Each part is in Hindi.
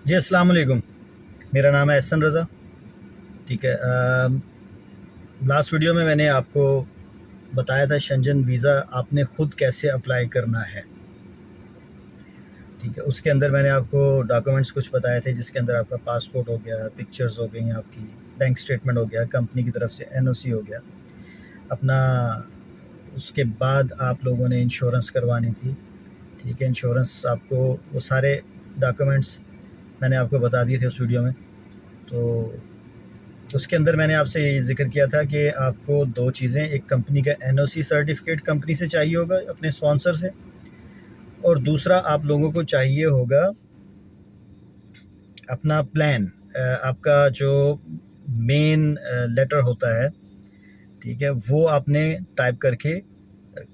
जी, अस्सलाम वालेकुम। मेरा नाम है एहसन रज़ा। ठीक है। लास्ट वीडियो में मैंने आपको बताया था शेंजन वीज़ा आपने ख़ुद कैसे अप्लाई करना है। ठीक है, उसके अंदर मैंने आपको डॉक्यूमेंट्स कुछ बताए थे, जिसके अंदर आपका पासपोर्ट हो गया, पिक्चर्स हो गई, आपकी बैंक स्टेटमेंट हो गया, कंपनी की तरफ से एनओसी हो गया अपना। उसके बाद आप लोगों ने इंश्योरेंस करवानी थी। ठीक है, इंश्योरेंस आपको वो सारे डॉक्यूमेंट्स मैंने आपको बता दिए थे उस वीडियो में। तो उसके अंदर मैंने आपसे ये ज़िक्र किया था कि आपको दो चीज़ें, एक कंपनी का एनओसी सर्टिफिकेट कंपनी से चाहिए होगा अपने स्पॉन्सर से, और दूसरा आप लोगों को चाहिए होगा अपना प्लान। आपका जो मेन लेटर होता है, ठीक है, वो आपने टाइप करके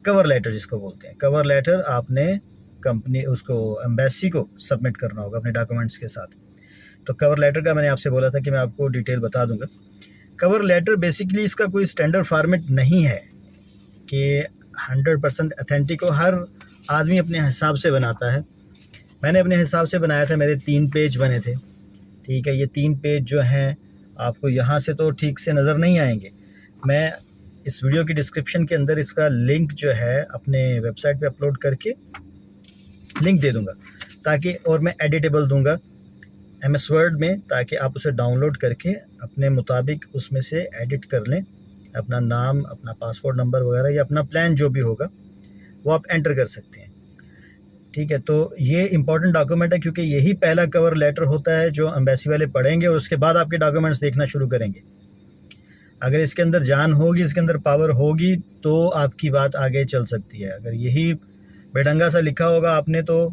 कवर लेटर जिसको बोलते हैं, कवर लेटर आपने कंपनी उसको एम्बेसी को सबमिट करना होगा अपने डॉक्यूमेंट्स के साथ। तो कवर लेटर का मैंने आपसे बोला था कि मैं आपको डिटेल बता दूंगा। कवर लेटर बेसिकली इसका कोई स्टैंडर्ड फॉर्मेट नहीं है कि 100% अथेंटिक हो। हर आदमी अपने हिसाब से बनाता है। मैंने अपने हिसाब से बनाया था, मेरे 3 पेज बने थे। ठीक है, ये 3 पेज जो हैं आपको यहाँ से तो ठीक से नज़र नहीं आएंगे। मैं इस वीडियो की डिस्क्रिप्शन के अंदर इसका लिंक जो है अपने वेबसाइट पे अपलोड करके लिंक दे दूँगा, ताकि, और मैं एडिटेबल दूँगा MS वर्ड में, ताकि आप उसे डाउनलोड करके अपने मुताबिक उसमें से एडिट कर लें। अपना नाम, अपना पासपोर्ट नंबर वगैरह, या अपना प्लान जो भी होगा वो आप एंटर कर सकते हैं। ठीक है, तो ये इंपॉर्टेंट डॉक्यूमेंट है, क्योंकि यही पहला कवर लेटर होता है जो एम्बेसी वाले पढ़ेंगे और उसके बाद आपके डॉक्यूमेंट्स देखना शुरू करेंगे। अगर इसके अंदर जान होगी, इसके अंदर पावर होगी, तो आपकी बात आगे चल सकती है। अगर यही बेढंगा सा लिखा होगा आपने, तो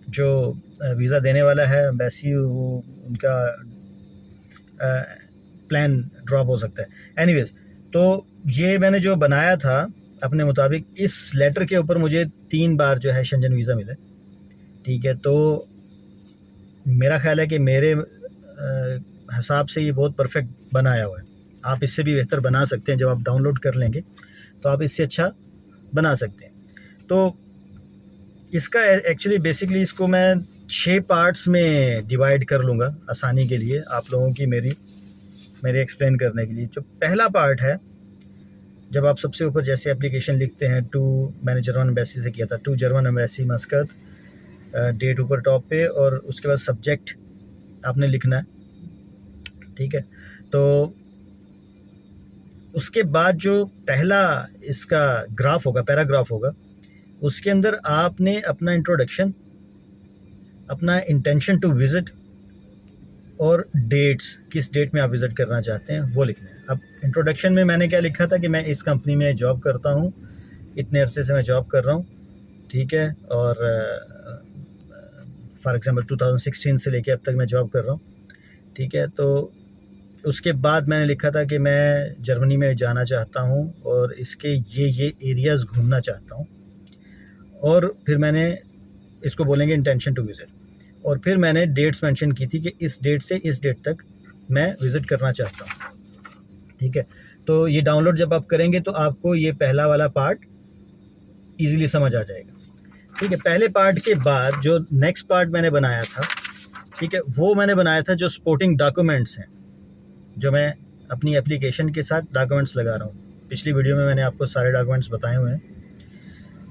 जो वीज़ा देने वाला है एम्बेसी, वो उनका प्लान ड्रॉप हो सकता है। एनीवेज, तो ये मैंने जो बनाया था अपने मुताबिक, इस लेटर के ऊपर मुझे 3 बार जो है शेंजन वीज़ा मिला। ठीक है, तो मेरा ख्याल है कि मेरे हिसाब से ये बहुत परफेक्ट बनाया हुआ है। आप इससे भी बेहतर बना सकते हैं। जब आप डाउनलोड कर लेंगे तो आप इससे अच्छा बना सकते हैं। तो इसका एक्चुअली बेसिकली इसको मैं 6 पार्ट्स में डिवाइड कर लूँगा आसानी के लिए, आप लोगों की मेरे एक्सप्लेन करने के लिए। जो पहला पार्ट है, जब आप सबसे ऊपर जैसे एप्लीकेशन लिखते हैं, टू, मैंने जर्मन एम्बेसी से किया था, to German embassy Muscat, date ऊपर टॉप पे, और उसके बाद सब्जेक्ट आपने लिखना है। ठीक है, तो उसके बाद जो पहला इसका ग्राफ होगा, पैराग्राफ होगा, उसके अंदर आपने अपना इंट्रोडक्शन, अपना इंटेंशन टू विज़िट, और डेट्स, किस डेट में आप विज़िट करना चाहते हैं वो लिखना है। अब इंट्रोडक्शन में मैंने क्या लिखा था कि मैं इस कंपनी में जॉब करता हूँ, इतने अरसे से मैं जॉब कर रहा हूँ। ठीक है, और फॉर एग्ज़ाम्पल 2016 से लेके अब तक मैं जॉब कर रहा हूँ। ठीक है, तो उसके बाद मैंने लिखा था कि मैं जर्मनी में जाना चाहता हूँ और इसके ये एरियाज़ घूमना चाहता हूँ। और फिर मैंने इसको बोलेंगे इंटेंशन टू विज़िट, और फिर मैंने डेट्स मेंशन की थी कि इस डेट से इस डेट तक मैं विज़िट करना चाहता हूँ। ठीक है, तो ये डाउनलोड जब आप करेंगे तो आपको ये पहला वाला पार्ट ईज़िली समझ आ जाएगा। ठीक है, पहले पार्ट के बाद जो नेक्स्ट पार्ट मैंने बनाया था, ठीक है, वो मैंने बनाया था जो सपोर्टिंग डॉक्यूमेंट्स हैं, जो मैं अपनी एप्लीकेशन के साथ डॉक्यूमेंट्स लगा रहा हूँ। पिछली वीडियो में मैंने आपको सारे डॉक्यूमेंट्स बताए हुए हैं।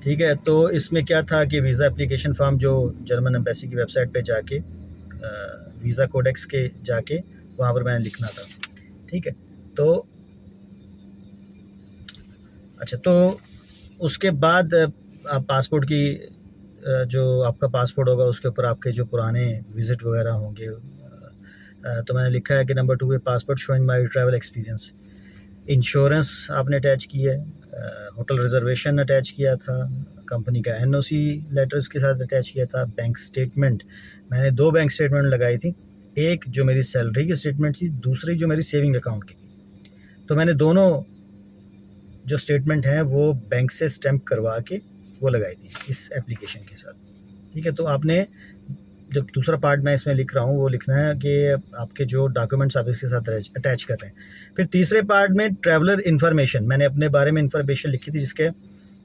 ठीक है, तो इसमें क्या था कि वीज़ा एप्लीकेशन फॉर्म जो जर्मन एम्बेसी की वेबसाइट पे जाके वीज़ा कोडेक्स के जाके वहाँ पर मैंने लिखना था। ठीक है, तो अच्छा, तो उसके बाद आप पासपोर्ट की जो आपका पासपोर्ट होगा उसके ऊपर आपके जो पुराने विज़िट वगैरह होंगे, तो मैंने लिखा है कि नंबर 2 पे passport showing my travel experience. Insurance आपने अटैच की है, होटल रिजर्वेशन अटैच किया था, कंपनी का एनओसी लेटर्स के साथ अटैच किया था, बैंक स्टेटमेंट, मैंने 2 बैंक स्टेटमेंट लगाई थी, एक जो मेरी सैलरी की स्टेटमेंट थी, दूसरी जो मेरी सेविंग अकाउंट की थी। तो मैंने दोनों जो स्टेटमेंट हैं वो बैंक से स्टैम्प करवा के वो लगाई थी इस एप्लीकेशन के साथ। ठीक है, तो आपने जब दूसरा पार्ट मैं इसमें लिख रहा हूँ वो लिखना है कि आपके जो डॉक्यूमेंट्स आप इसके साथ अटैच कर रहे हैं। फिर तीसरे पार्ट में ट्रैवलर इन्फॉर्मेशन, मैंने अपने बारे में इन्फॉर्मेशन लिखी थी, जिसके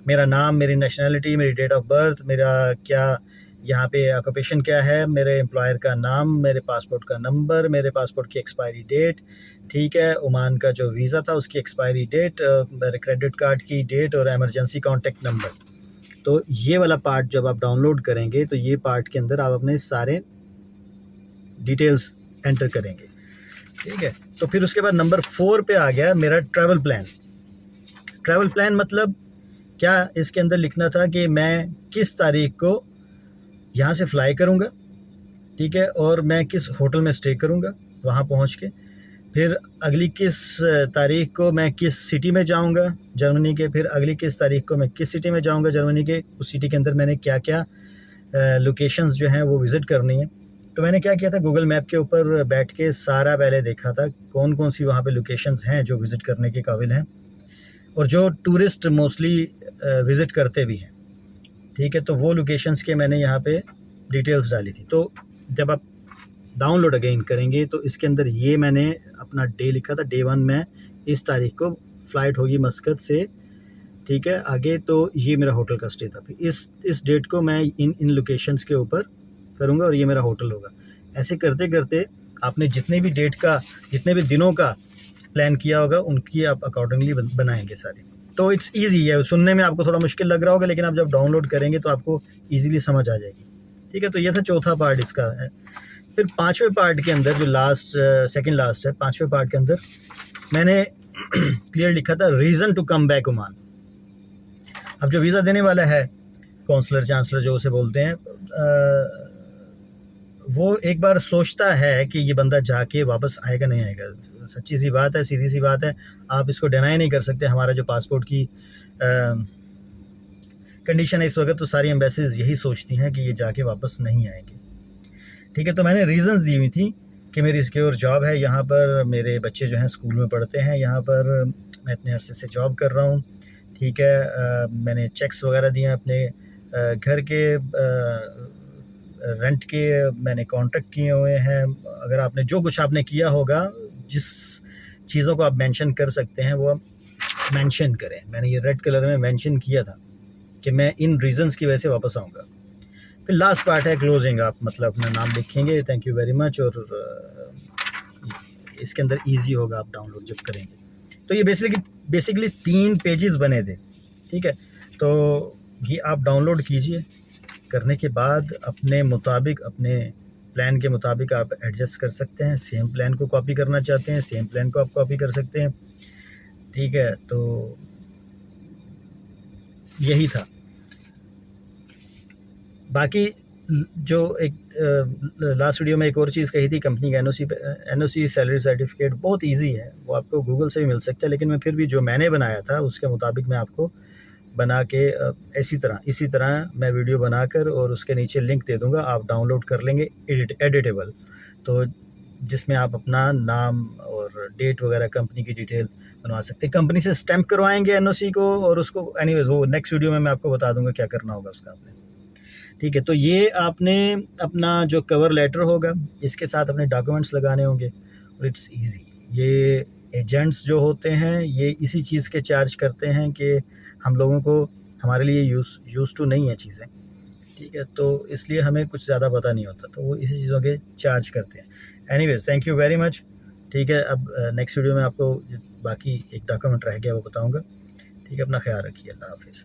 मेरा नाम, मेरी नेशनैलिटी, मेरी डेट ऑफ बर्थ, मेरा क्या यहाँ पे ऑक्यूपेशन क्या है, मेरे एम्प्लॉयर का नाम, मेरे पासपोर्ट का नंबर, मेरे पासपोर्ट की एक्सपायरी डेट, ठीक है, ओमान का जो वीज़ा था उसकी एक्सपायरी डेट, मेरे क्रेडिट कार्ड की डेट और इमरजेंसी कॉन्टेक्ट नंबर। तो ये वाला पार्ट जब आप डाउनलोड करेंगे तो ये पार्ट के अंदर आप अपने सारे डिटेल्स एंटर करेंगे, ठीक है। तो फिर उसके बाद नंबर 4 पे आ गया मेरा ट्रैवल प्लान। ट्रैवल प्लान मतलब क्या, इसके अंदर लिखना था कि मैं किस तारीख को यहाँ से फ़्लाई करूँगा, ठीक है, और मैं किस होटल में स्टे करूँगा वहाँ पहुँच के, फिर अगली किस तारीख को मैं किस सिटी में जाऊँगा जर्मनी के, फिर अगली किस तारीख को मैं किस सिटी में जाऊँगा जर्मनी के, उस सिटी के अंदर मैंने क्या क्या लोकेशंस जो हैं वो विज़िट करनी है। तो मैंने क्या किया था, गूगल मैप के ऊपर बैठ के सारा पहले देखा था कौन कौन सी वहाँ पे लोकेशंस हैं जो विज़िट करने के काबिल हैं और जो टूरिस्ट मोस्टली विज़िट करते भी हैं, ठीक है। तो वो लोकेशंस के मैंने यहाँ पे डिटेल्स डाली थी। तो जब आप डाउनलोड अगेन करेंगे तो इसके अंदर ये मैंने अपना डे लिखा था, डे 1 में इस तारीख को फ़्लाइट होगी मस्कत से, ठीक है, आगे। तो ये मेरा होटल का स्टे था, फिर इस डेट को मैं इन लोकेशंस के ऊपर करूँगा और ये मेरा होटल होगा। ऐसे करते करते आपने जितने भी डेट का, जितने भी दिनों का प्लान किया होगा उनकी आप अकॉर्डिंगली बनाएंगे सारे। तो इट्स ईजी है, सुनने में आपको थोड़ा मुश्किल लग रहा होगा लेकिन आप जब डाउनलोड करेंगे तो आपको ईजिली समझ आ जाएगी, ठीक है। तो ये था चौथा पार्ट इसका है। फिर पाँचवें पार्ट के अंदर जो लास्ट सेकंड लास्ट है, पाँचवें पार्ट के अंदर मैंने क्लियर लिखा था reason to come back Oman. अब जो वीज़ा देने वाला है, काउंसलर चांसलर जो उसे बोलते हैं, वो एक बार सोचता है कि ये बंदा जाके वापस आएगा नहीं आएगा। सच्ची सी बात है, सीधी सी बात है, आप इसको डिनाई नहीं कर सकते। हमारा जो पासपोर्ट की कंडीशन है इस वक्त, तो सारी एम्बेसीज यही सोचती हैं कि ये जाके वापस नहीं आएंगे, ठीक है। तो मैंने रीज़न्स दी हुई थी कि मेरी सिक्योर जॉब है यहाँ पर, मेरे बच्चे जो हैं स्कूल में पढ़ते हैं यहाँ पर, मैं इतने अरसे से जॉब कर रहा हूँ, ठीक है। मैंने चेक्स वगैरह दिए हैं अपने घर के रेंट के, मैंने कॉन्ट्रैक्ट किए हुए हैं। अगर आपने जो कुछ आपने किया होगा, जिस चीज़ों को आप मेंशन कर सकते हैं वो आप मेंशन करें। मैंने ये रेड कलर में मेंशन किया था कि मैं इन रीज़न्स की वजह से वापस आऊँगा। फिर लास्ट पार्ट है क्लोजिंग, आप मतलब अपना नाम लिखेंगे, थैंक यू वेरी मच, और इसके अंदर ईजी होगा आप डाउनलोड जब करेंगे। तो ये बेसिकली 3 पेजेस बने थे, ठीक है। तो ये आप डाउनलोड कीजिए, करने के बाद अपने मुताबिक, अपने प्लान के मुताबिक आप एडजस्ट कर सकते हैं। सेम प्लान को कॉपी करना चाहते हैं, सेम प्लान को आप कॉपी कर सकते हैं, ठीक है। तो यही था। बाकी जो एक लास्ट वीडियो में एक और चीज़ कही थी कंपनी का एनओसी सैलरी सर्टिफिकेट बहुत इजी है, वो आपको गूगल से भी मिल सकता है, लेकिन मैं फिर भी जो मैंने बनाया था उसके मुताबिक मैं आपको बना के इसी तरह मैं वीडियो बनाकर और उसके नीचे लिंक दे दूंगा, आप डाउनलोड कर लेंगे एडिटेबल, तो जिसमें आप अपना नाम और डेट वगैरह कंपनी की डिटेल बनवा सकते हैं। कंपनी से स्टैम्प करवाएंगे एनओसी को और उसको एनीवेज वो नेक्स्ट वीडियो में मैं आपको बता दूंगा क्या करना होगा उसका आपने, ठीक है। तो ये आपने अपना जो कवर लेटर होगा इसके साथ अपने डॉक्यूमेंट्स लगाने होंगे और इट्स इजी। ये एजेंट्स जो होते हैं ये इसी चीज़ के चार्ज करते हैं कि हम लोगों को, हमारे लिए यूज़ टू नहीं है चीज़ें, ठीक है। तो इसलिए हमें कुछ ज़्यादा पता नहीं होता, तो वो इसी चीज़ों के चार्ज करते हैं। Anyways thank you very much, ठीक है। अब नेक्स्ट वीडियो में आपको बाकी एक डॉक्यूमेंट रह गया वो बताऊँगा, ठीक है। अपना ख्याल रखिए, अल्लाह हाफिज़।